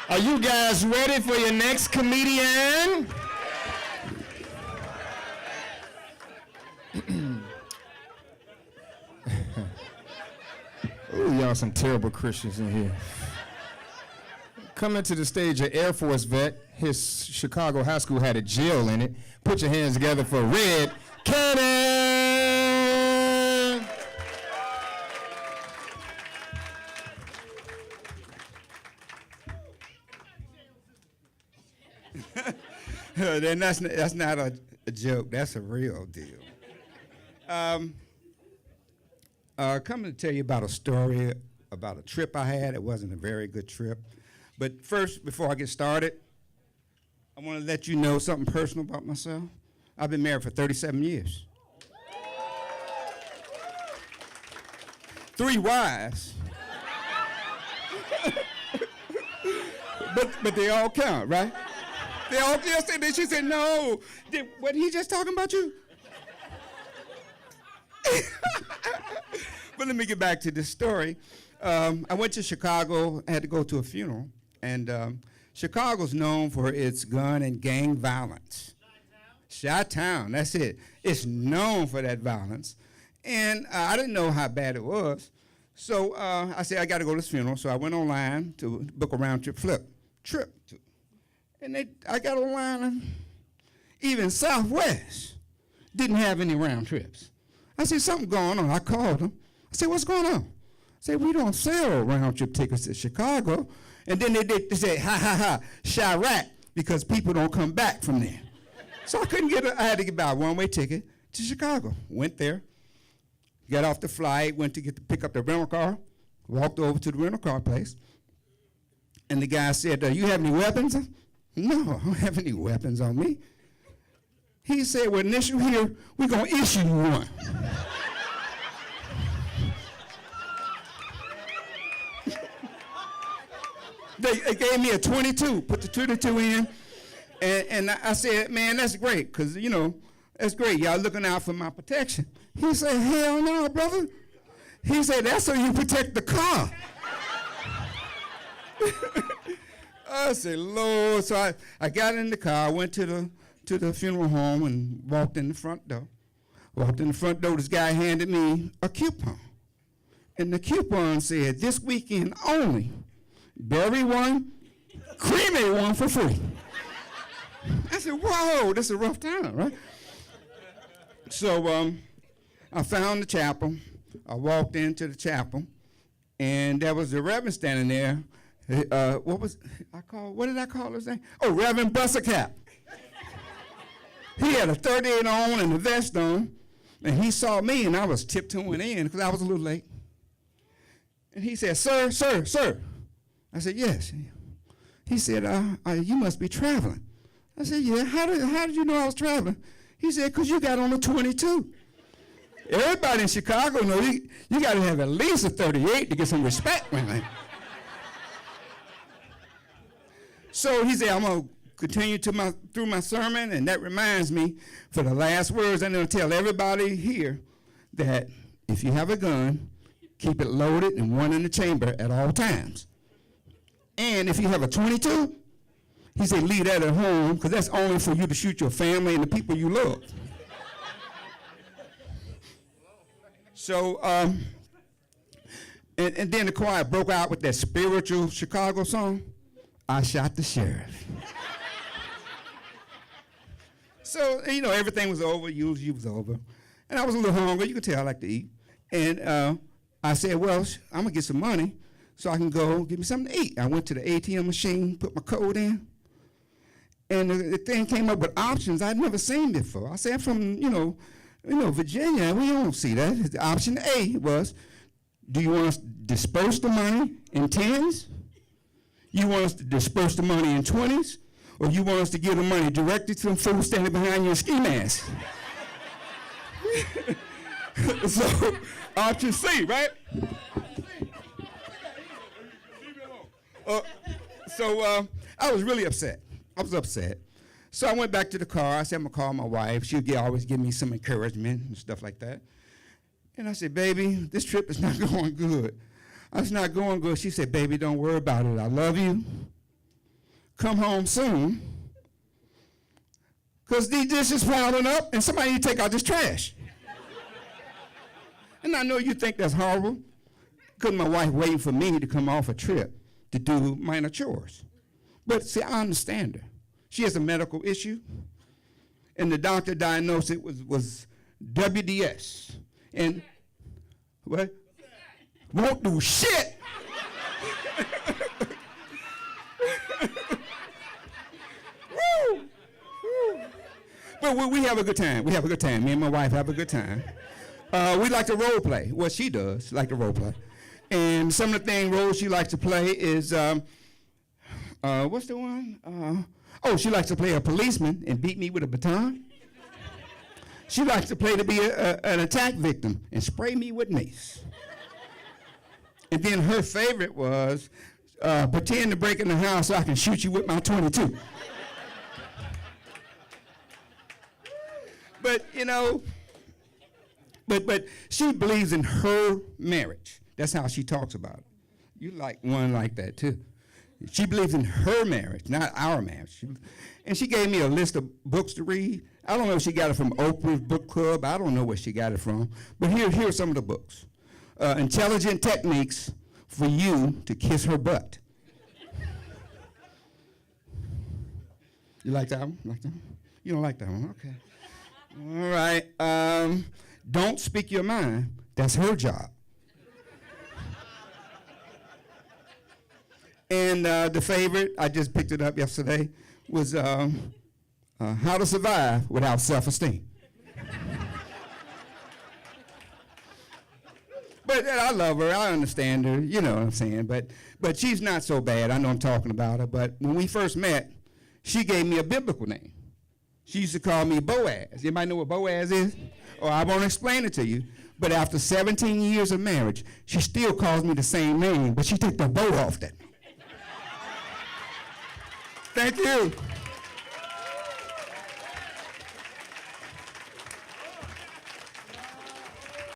Are you guys ready for your next comedian? Ooh, y'all some terrible Christians in here. Coming to the stage, an Air Force vet. His Chicago high school had a jail in it. Put your hands together for Red Cannon. Then that's not a joke. That's a real deal. Coming to tell you about a story about a trip I had. It wasn't a very good trip. But first, before I get started, I want to let you know something personal about myself. I've been married for 37 years. 3 wives. but they all count, right? They all just said that. She said, no. What, he just talking about you? But let me get back to this story. I went to Chicago. I had to go to a funeral. And Chicago's known for its gun and gang violence. Chi-town, that's it. It's known for that violence. And I didn't know how bad it was. So I said, I got to go to this funeral. So I went online to book a round trip. And I got online, and even Southwest didn't have any round trips. I said, something going on. I called them. I said, what's going on? I said, we don't sell round trip tickets to Chicago. And then they said, ha, ha, ha, Chirac, because people don't come back from there. So I couldn't I had to buy a one-way ticket to Chicago. Went there, got off the flight, went to pick up the rental car, walked over to the rental car place. And the guy said, you have any weapons? No, I don't have any weapons on me. He said, well, an issue here, we're going to issue you one. They gave me a 22, put the 22 in, and I said, man, that's great, because, you know, that's great. Y'all looking out for my protection. He said, hell no, brother. He said, that's so you protect the car. I said, Lord. So I got in the car, went to the funeral home and walked in the front door. Walked in the front door, this guy handed me a coupon. And the coupon said, this weekend only, berry one, creamy one for free. I said, whoa, this is a rough time, right? So I found the chapel. I walked into the chapel, and there was the reverend standing there. What did I call his name? Oh, Reverend Bussercap. He had a 38 on and a vest on, and he saw me, and I was tiptoeing in because I was a little late. And he said, sir. I said, yes. He said, you must be traveling. I said, yeah. How did you know I was traveling? He said, because you got on a 22. Everybody in Chicago knows you got to have at least a 38 to get some respect, man. So he said, I'm going to continue through my sermon, and that reminds me, for the last words, I'm going to tell everybody here that if you have a gun, keep it loaded and one in the chamber at all times. And if you have a 22, he said, leave that at home, because that's only for you to shoot your family and the people you love. So, and then the choir broke out with that spiritual Chicago song, I Shot the Sheriff. So, you know, everything was over, usually was over. And I was a little hungry, you could tell I like to eat. And I said, well, I'm gonna get some money so I can go get me something to eat. I went to the ATM machine, put my code in, and the thing came up with options I'd never seen before. I said, I'm from, Virginia, we don't see that. The option A was, do you want us to disperse the money in 10s? You want us to disperse the money in 20s? Or you want us to give the money directly to them fools standing behind your ski mask? So, option C, right? I was really upset. I was upset. So I went back to the car. I said, I'm going to call my wife. She'll always give me some encouragement and stuff like that. And I said, baby, this trip is not going good. It's not going good. She said, baby, don't worry about it. I love you. come home soon, because these dishes piling up and somebody need to take out this trash. And I know you think that's horrible, because my wife waiting for me to come off a trip to do minor chores. But see, I understand her. She has a medical issue, and the doctor diagnosed it was WDS. And what? Won't do shit. Woo! Woo! But we have a good time. We have a good time. Me and my wife have a good time. We like to role play. Well, she does like to role play. And some of the roles she likes to play is, what's the one? She likes to play a policeman and beat me with a baton. She likes to play to be an attack victim and spray me with mace. And then her favorite was pretend to break in the house so I can shoot you with my 22. But, you know, but she believes in her marriage. That's how she talks about it. You like one like that, too. She believes in her marriage, not our marriage. And she gave me a list of books to read. I don't know if she got it from Oprah's book club. I don't know where she got it from. But here are some of the books. Intelligent Techniques for You to Kiss Her Butt. You like that one? Like that one? You don't like that one? Okay. All right. Don't Speak Your Mind. That's her job. And the favorite, I just picked it up yesterday, was How to Survive Without Self-Esteem. But I love her. I understand her. You know what I'm saying. But she's not so bad. I know I'm talking about her. But when we first met, she gave me a biblical name. She used to call me Boaz. Anybody know what Boaz is? Or I won't explain it to you. But after 17 years of marriage, she still calls me the same name, but she took the bow off that. Thank you.